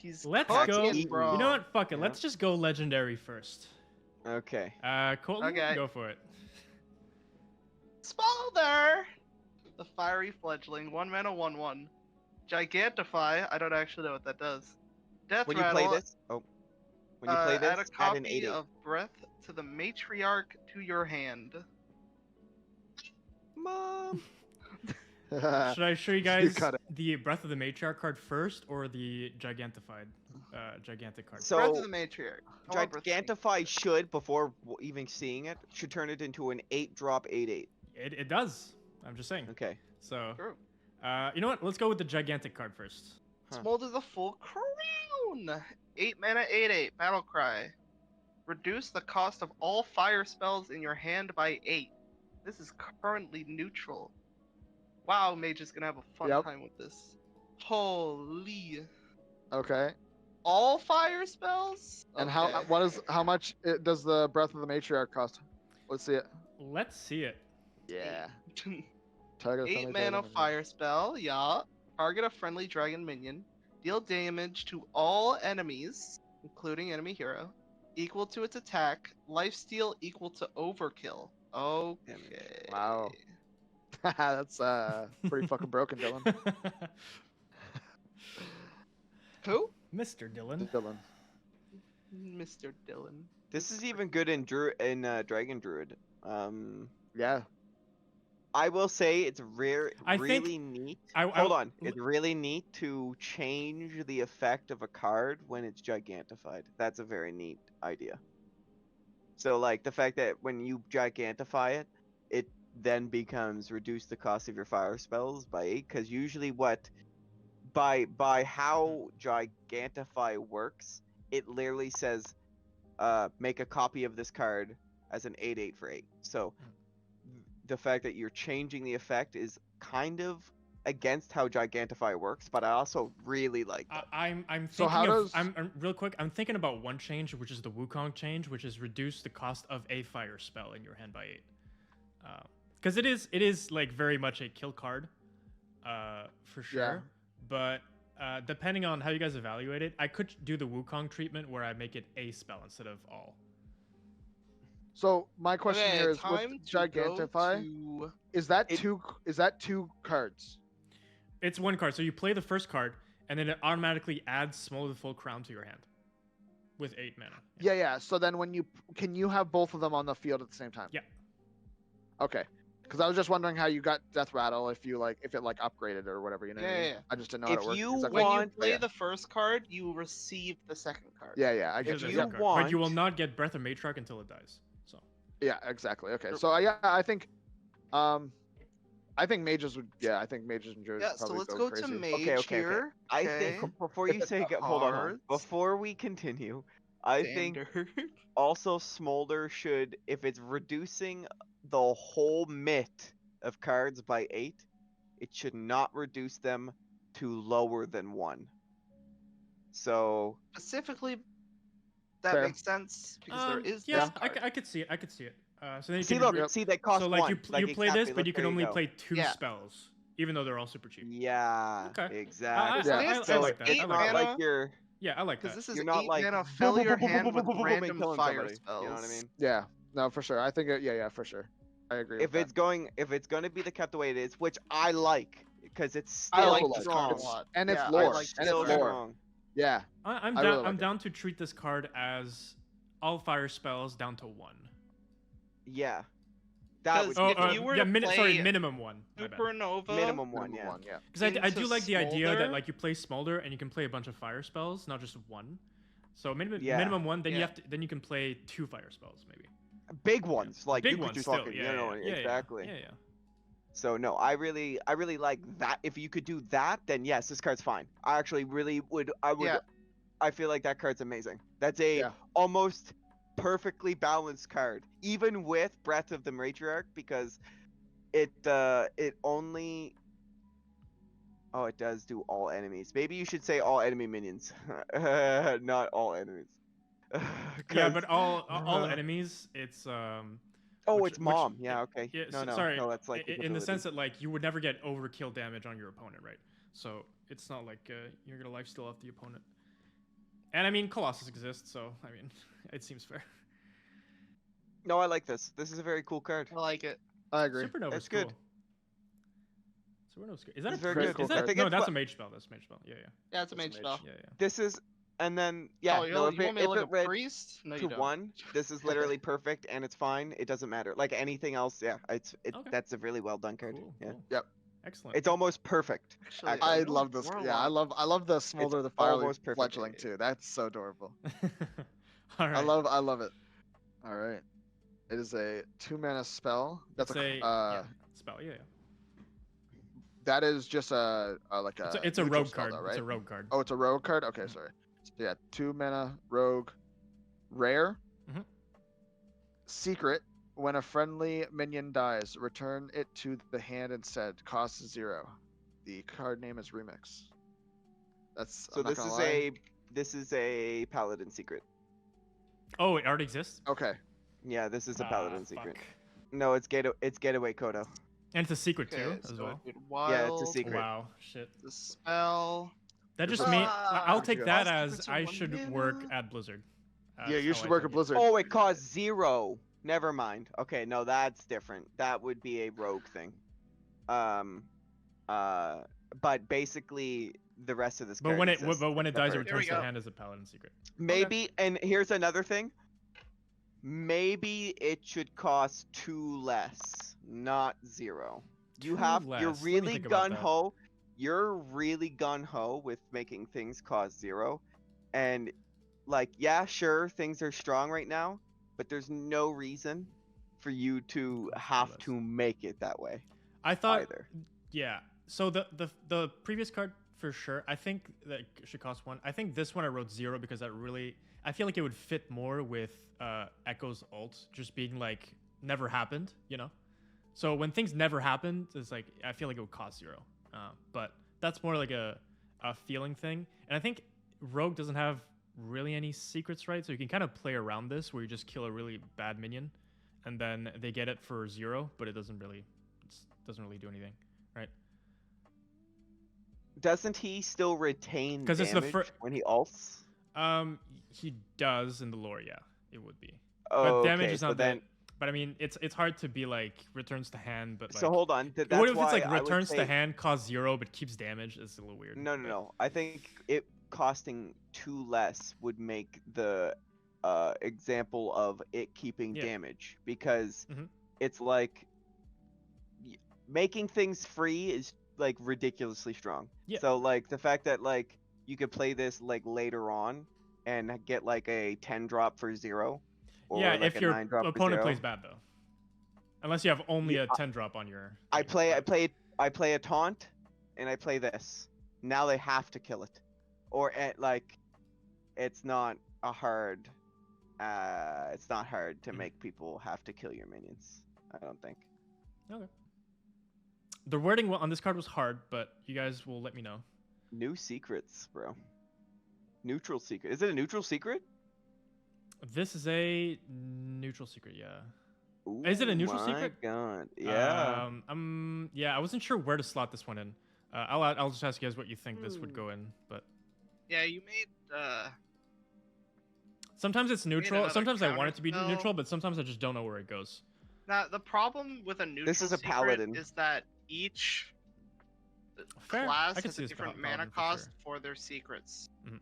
He's Let's cooking, go. bro. You know what? Fuck it. Yeah. Let's just go legendary first. Okay. Colton, Okay. go for it. Smolder! The fiery fledgling, 1 mana, 1/1. Gigantify, I don't actually know what that does. Death When you Rattle, play this, when you play this, add a add an copy 8/8. of Breath to the Matriarch to your hand. Mom. Should I show you guys got it. the Breath of the Matriarch card first or the Gigantified, Gigantic card? So- Breath of the Matriarch. I want Breath of the Gigantify should, before even seeing it, should turn it into an 8-drop 8/8. It does. I'm just saying. Okay. So, True. you know what? Let's go with the Gigantic card first. Huh. Smolder the Full Crown! 8 mana, 8/8. Battle Cry. Reduce the cost of all fire spells in your hand by 8. This is currently neutral. Wow, Mage is gonna have a fun Yep. time with this. Holy. Okay. All fire spells? And Okay. how much does the Breath of the Matriarch cost? Let's see it. Let's see it. Yeah. Target a 8 friendly mana dragon fire spell, yeah. Target a friendly dragon minion. Deal damage to all enemies, including enemy hero, equal to its attack. Lifesteal equal to overkill. Okay. Wow. That's pretty fucking broken, Dylan. Who? Mr. Dylan. Dylan. Mr. Dylan. This is even good in Dragon Druid. Yeah. I will say it's I think- really neat. Hold Hold on. It's really neat to change the effect of a card when it's gigantified. That's a very neat idea. So like the fact that when you gigantify it, it then becomes reduce the cost of your fire spells by 8, because usually by how gigantify works, it literally says make a copy of this card as an 8/8 for 8. So the fact that you're changing the effect is kind of against how gigantify works, but I also really like that. I'm So thinking how of, does- I'm real quick. I'm thinking about one change, which is the Wukong change, which is reduce the cost of a fire spell in your hand by 8. Because it is like very much a kill card, for sure. Yeah. But depending on how you guys evaluate it, I could do the Wukong treatment where I make it a spell instead of all. So my question Okay, here is time with to go Gigantify, to- is that two cards? It's one card, so you play the first card, and then it automatically adds Smolder the Full Crown to your hand with 8 mana. Yeah. So then can you have both of them on the field at the same time? Yeah. Okay. Because I was just wondering how you got Death Rattle if it upgraded or whatever, you know. What I mean? Yeah. I just didn't know how If it worked. you exactly. When you want- play Yeah. the first card, you receive the second card. Yeah, I get Because If you. you Yeah. it's a card. want- But you will not get Breath of Matriarch until it dies. So Yeah, exactly. Okay. So yeah, I think mages would. Yeah, I think mages and druids Yeah, would so probably let's go go to crazy. Mage Okay. here. I Okay. think before you say hold on. Cards. Before we continue, I think Standard. also Smolder should, if it's reducing the whole mitt of cards by 8, it should not reduce them to lower than 1. So Specifically, that Fair. makes sense because there is yeah, this card. I could see it. I could see it. So then you see, can look, see that costs so like 1. you play exactly, this, but look, you can there only go. play 2 Yeah. spells, even though they're all super cheap. Yeah, Okay. exactly. Yeah. I This like is that. eight I It's like not that. mana. like you're Yeah, I like Because that. this is You're not 8 like mana, fill your hand with and random killing fire somebody, spells. You know what I mean? Yeah. No, for sure. I think. Yeah, for sure. I agree. If with it's going to be kept the way it is, which I like, because it's I still like also this like card a strong. lot. And it's Yeah, lore. I like And this it's Still card. lore. strong. Yeah. I'm I down. really like I'm it. down to treat this card as all fire spells down to 1. Yeah, that would Because be if you were to sorry, play minimum 1. My bad. Supernova. minimum 1. Number Yeah. one, yeah. Because I do into like the idea that Smolder. like you play Smolder and you can play a bunch of fire spells, not just 1. So Yeah. minimum 1, then Yeah. you can play 2 fire spells maybe. Big ones, like Big you could ones just still. fucking, Yeah, exactly. Yeah. So no, I really like that. If you could do that, then yes, this card's fine. I actually really would. Yeah. I feel like that card's amazing. That's a Yeah. almost perfectly balanced card, even with Breath of the Matriarch, because it only. Oh, it does do all enemies. Maybe you should say all enemy minions, not all enemies. Yeah, 'Cause- but all enemies, it's Oh, which- it's mom. which- Yeah, okay. yeah, No, sorry. no, that's like in the sense that like you would never get overkill damage on your opponent, right? So it's not like you're gonna lifesteal off the opponent. And I mean, Colossus exists, so I mean, it seems fair. No, I like this. This is a very cool card. I like it. I agree. Supernova's It's good. cool. Supernova's good. Is that It's a very priest? good. Cool Is that card. I think no? it's That's what- a mage spell. That's a mage spell. Yeah, yeah, Yeah, it's a That's a mage mage. spell. yeah, yeah. This is, and then yeah, Oh, you no, want me to if look it at read priest? No, to you don't. 1, this is literally perfect, and it's fine. It doesn't matter. Like anything else, yeah, Okay. that's a really well done card. Cool, Yeah, cool. Yep. Excellent. it's almost perfect. Actually, Actually, I you know, love this. Yeah, I love the Smolder the Firely almost perfect. fledgling too. That's so adorable. All right. I love it. All right. It is a 2-mana spell. That's It's a yeah, spell. Yeah, yeah. That is just a like a. It's a neutral rogue spell card. though, right? It's a rogue card. Oh, it's a rogue card. Okay, sorry. So yeah, 2-mana rogue, rare, Mhm. secret. When a friendly minion dies, return it to the hand instead. Cost 0. The card name is Remix. That's So I'm not this gonna is lie. this is a paladin secret. Oh, it already exists. Okay. Yeah, this is a paladin secret. Fuck. No, it's getaway Kodo. And it's a secret Okay, too, so as well. it Yeah, it's a wild, secret. Wow, shit. The spell. That There's just a- means Ah, I'll take yeah. that All as secrets are I one should mana. work at Blizzard. Yeah, That's you how should I work take at it. Blizzard. Oh, it costs 0. Never mind. Okay, no, that's different. That would be a rogue thing. But basically the rest of this But card when exists, it dies, it except for- returns to go. hand as a paladin secret. Maybe, and here's another thing. Maybe it should cost 2 less, not 0. You 2 have less. you're Let me really think about gun ho. You're really gun ho with making things cost 0, and like yeah, sure, things are strong right now, but there's no reason for you to Cost have less. to make it that way I thought, either. yeah. So the previous card for sure, I think that should cost 1. I think this one I wrote 0 because I feel like it would fit more with Ekko's ult just being like never happened, you know. So when things never happened, it's like I feel like it would cost 0. But that's more like a feeling thing, and I think Rogue doesn't have really any secrets, right? So you can kind of play around this where you just kill a really bad minion, and then they get it for 0, but it doesn't really do anything, right? Doesn't he still retain 'Cause it's the damage fir- when he ults? He does in the lore, yeah, it would be. Oh, But damage okay, is so not then. that. But I mean, it's hard to be like returns to hand, but like. So hold on. That's What if why it's like I would returns say- to hand, costs 0, but keeps damage? It's a little weird. No, no, but- no. I think it costing 2 less would make the example of it keeping Yeah. damage, because Mhm. it's like making things free is like ridiculously strong. Yeah. So like the fact that like you could play this like later on and get like a 10 drop for 0. Or Yeah, like if a your 9 drop for opponent 0. plays bad though. Unless you have only Yeah, a 10 drop on your. I thing, play but- a taunt, and I play this. Now they have to kill it, or like, it's not a hard. It's not hard to Mhm. make people have to kill your minions. I don't think. Okay. The wording on this card was hard, but you guys will let me know. New secrets, bro. Neutral secret. Is it a neutral secret? This is a neutral secret, yeah. Is it a Ooh, neutral my secret? God. Yeah. Yeah, I wasn't sure where to slot this one in. I'll just ask you guys what you think this would Hmm. go in, but Yeah, you made sometimes it's neutral. another Sometimes I want it to be counterspell. neutral, but sometimes I just don't know where it goes. now the problem with a neutral This is a secret paladin. is that each Fair. class I could has see a this different paladin mana for cost sure. for their secrets. Mhm.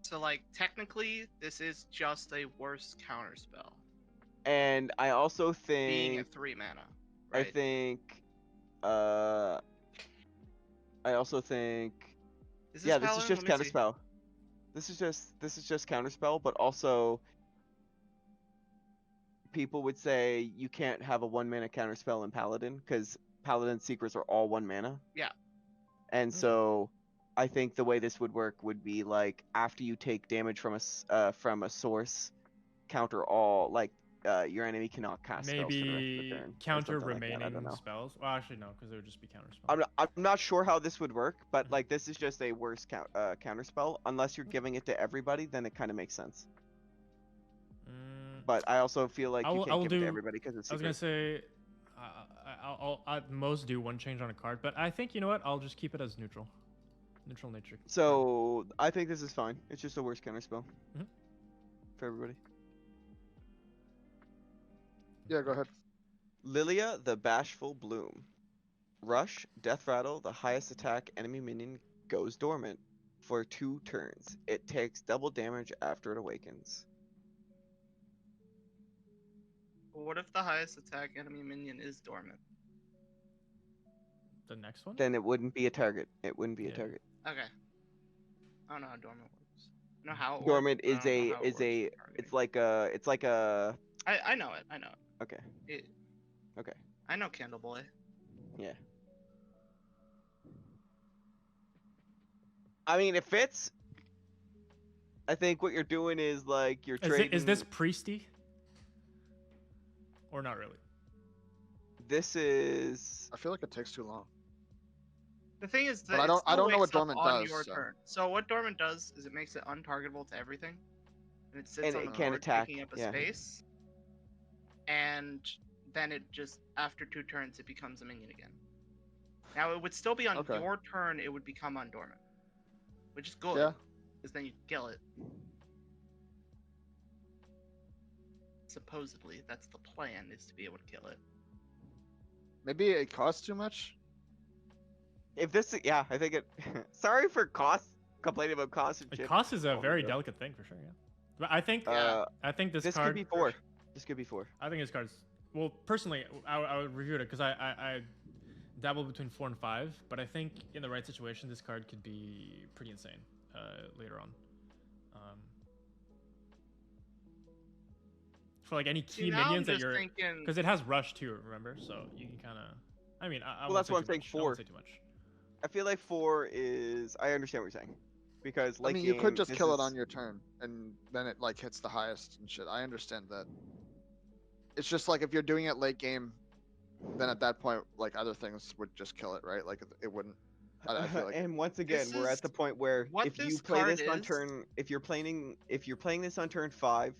So like technically this is just a worse counterspell, And I also being a think 3 mana. I Right? think I also think Is this yeah, this is paladin? just Let me see. counterspell. This is just counterspell, but also people would say you can't have a 1 mana counterspell in Paladin because Paladin secrets are all 1 mana. Yeah. And Hmm. so I think the way this would work would be like after you take damage from a source, counter all like your enemy cannot cast spells for the rest of the Maybe turn. or counter something like that, I don't remaining know. spells. Well, actually no, because it would just be counter spells. I'm not sure how this would work, but Mhm. like this is just a worse counter spell. Unless you're giving it to everybody, then it kind of makes sense. But I also feel like I you will- I can't will give it do- to everybody because it's I was gonna secret. say, I'll at most do 1 change on a card, but I think you know what? I'll just keep it as neutral. Neutral nature. So I think this is fine. It's just a worse counter spell Mhm. for everybody. Yeah, go ahead. Lillia, the Bashful Bloom. Rush, Death Rattle, the highest attack enemy minion goes dormant for 2 turns. It takes double damage after it awakens. What if the highest attack enemy minion is dormant? The next one. Then it wouldn't be a target. It wouldn't be a Yeah. target. Okay. I don't know how dormant works. I know how it Dormant works, but I is don't know a how it is works a for targeting. it's like a I know it. I know okay. it. It- Okay. I know Candle Boy. Yeah. I mean, it fits. I think what you're doing is like you're trading. Is this priesty? Or not really? This is. I feel like it takes too long. The thing is that But I don't- it still know what wakes up dormant on does, your so. turn. So what dormant does is it makes it untargetable to everything, and it sits And on it the can't board, attack, taking up a yeah. space. And then it just after 2 turns it becomes a minion again. Now it would still be on Okay. your turn. It would become on dormant, which is good, Yeah. because then you kill it. Supposedly, that's the plan, is to be able to kill it. Maybe it costs too much. If this, yeah, I think it. Sorry for cost. Complaining about cost and The shit. cost is a Oh my very God. delicate thing for sure. Yeah. But I think Yeah. I think this This card. could be 4. This could be 4. I think this card's. Well, personally, I would review it because I dabble between 4 and 5, but I think in the right situation, this card could be pretty insane later on. For like any key See, now I'm minions that just you're, thinking. because it has rush too, remember? So you can kind of. I mean, I Well, won't that's say what I'm too saying, much. I won't 4. say too much. I feel like 4 is. I understand what you're saying, because I late mean, you could game, just this kill is- it on your turn, and then it like hits the highest and shit. I understand that. It's just like if you're doing it late game, then at that point, like other things would just kill it, right? Like it wouldn't. I feel like. And once again, This we're is at the point where what if you this play card this on is. turn, if you're playing this on turn 5,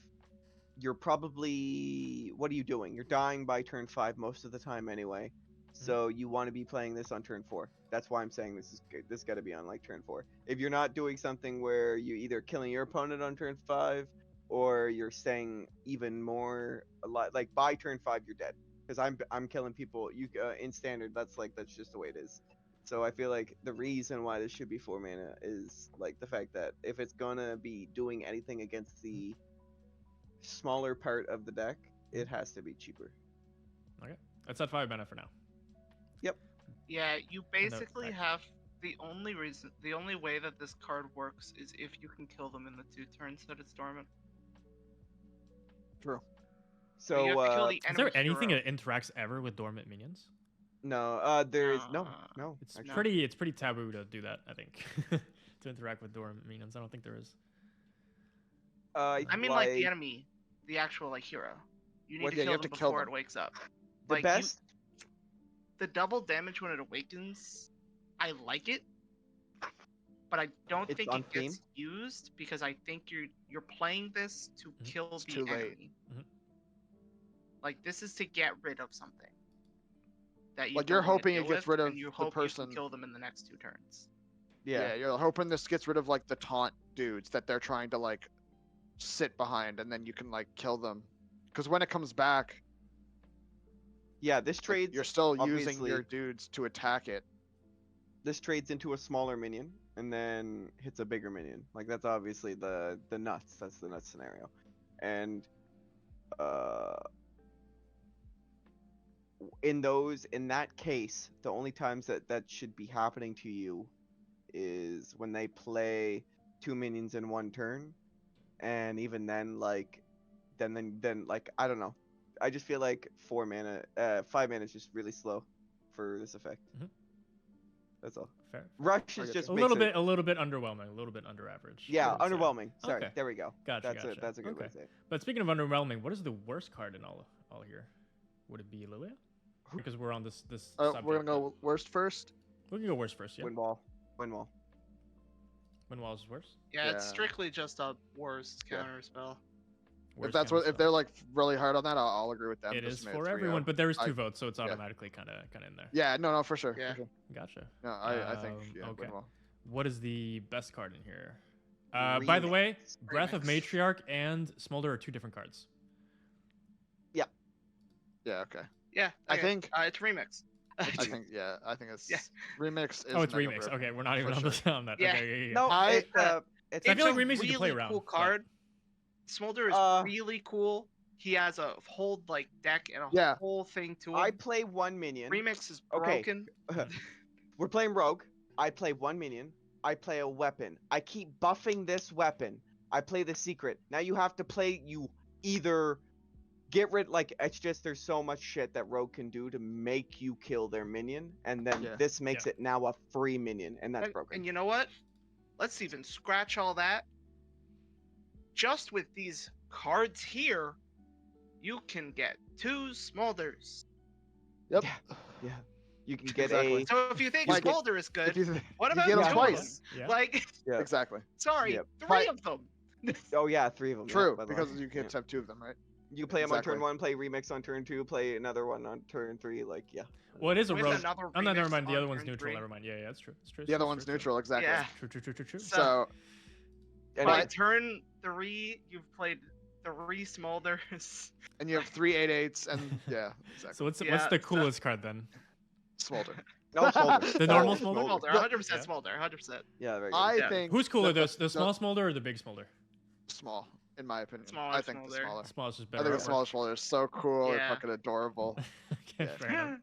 you're probably, what are you doing? You're dying by turn 5 most of the time anyway. So you want to be playing this on turn 4. That's why I'm saying this is good. This got to be on like turn 4. If you're not doing something where you're either killing your opponent on turn 5 or you're staying even more alive, like by turn 5 you're dead. Because I'm killing people. You in standard, that's just the way it is. So I feel like the reason why this should be 4 mana is like the fact that if it's gonna be doing anything against the smaller part of the deck, it has to be cheaper. Okay, it's at 5 mana for now. Yeah, you basically back. have the only way that this card works is if you can kill them in the 2 turns that it's dormant. True. So you have to kill the Is enemy there anything hero. that interacts ever with dormant minions? no, there is no. It's Actually. it's pretty taboo to do that. I think to interact with dormant minions. I don't think there is. I mean, like the enemy, the actual like hero. You need What- to yeah, kill you have them to kill before them. it wakes up. the Like, best. the double damage when it awakens, I like it, but I don't It's think on it gets theme. used because I think you're playing this to kill the too late. enemy. Mhm. Like this is to get rid of something that you Like, don't you're wanna hoping deal it gets with, rid of and you the hope you person- can kill them in the next 2 turns. Yeah. You're hoping this gets rid of like the taunt dudes that they're trying to like sit behind, and then you can like kill them. Because when it comes back, Yeah, this like, trades. you're still using obviously- your dudes to attack it. This trades into a smaller minion and then hits a bigger minion. Like that's obviously the nuts. That's the nuts scenario. And in that case, the only times that should be happening to you is when they play 2 minions in 1 turn, and even then then like I don't know. I just feel like 5 mana is just really slow for this effect. Mhm. That's all. Fair. Rush I is get just A makes little it- bit underwhelming, a little bit under average. Yeah, I would say. underwhelming. Sorry, Okay. there we go. Gotcha. That's a good way Okay. to say it. But speaking of underwhelming, what is the worst card in all here? Would it be Lillia? Because we're on this subject. We're gonna go worst first. We can go worst first. Yeah. Windwall. Windwall is worse. Yeah, it's Yeah. strictly just a worst Yeah. counter spell. Worst If that's counter what, if spell. they're like really hard on that, I'll agree with them. It Just is made for 3-0. everyone, but there is 2 I- votes, so it's yeah. automatically kind of in there. Yeah, no, for sure. Yeah. For sure. Gotcha. No, I think yeah, Okay. Windwall. What is the best card in here? By the way, Breath of Remix. Matriarch and Smolder are 2 different cards. Yeah. Okay. Yeah, I okay. think. It's remix. I think. Yeah. I think it's Yeah. remix. Is Oh, it's Mega remix. Rip, Okay, we're not even for on, sure. on that. Yeah. Okay, No, I- it's I feel like a remix you can play really around, cool but- card. Smolder is Uh, really cool. He has a whole like deck and a Yeah. whole thing to him. I play 1 minion. Remix is Okay. broken. We're playing rogue. I play 1 minion. I play a weapon. I keep buffing this weapon. I play the secret. Now you have to play. You either get rid. Like it's just there's so much shit that rogue can do to make you kill their minion, and then Yeah. this makes it now a free minion, and that's broken. And you know what? Let's even scratch all that. Just with these cards here, you can get 2 Smolders. Yep. Yeah. You can get Exactly. So if you think Like, Smolder is If good, you, what you about get 'em two of twice. them? Yeah. Like, Yeah. Exactly. sorry, Yep. 3 But- of them. Oh yeah, 3 of them. True, by the because way. you can Yeah. have 2 of them, right? You play them on turn Exactly. 1, play remix on turn 2, play another one on turn 3. Like yeah. Well, it is a With rogue. another Oh, no, never remix mind. The on other one's turn neutral. 3. Never mind. Yeah, that's true. It's true. The other one's neutral, exactly. Yeah. True. So And By it- turn 3, you've played 3 Smolders. and you have 3 8/8s and yeah, exactly. So what's Yeah, the coolest card then? Smolder. no, Smolder. The normal Oh, Smolder? Smolder, 100% Smolder, 100%. Yeah, very good. I Yeah. think Who's cooler, that the small Smolder or the big Smolder? small, in my opinion. Smaller I think the Smolder. smaller. Small is just I better. think the artwork. smaller Smolder is so cool. Yeah. They're fucking adorable. Okay, Yeah. fair enough.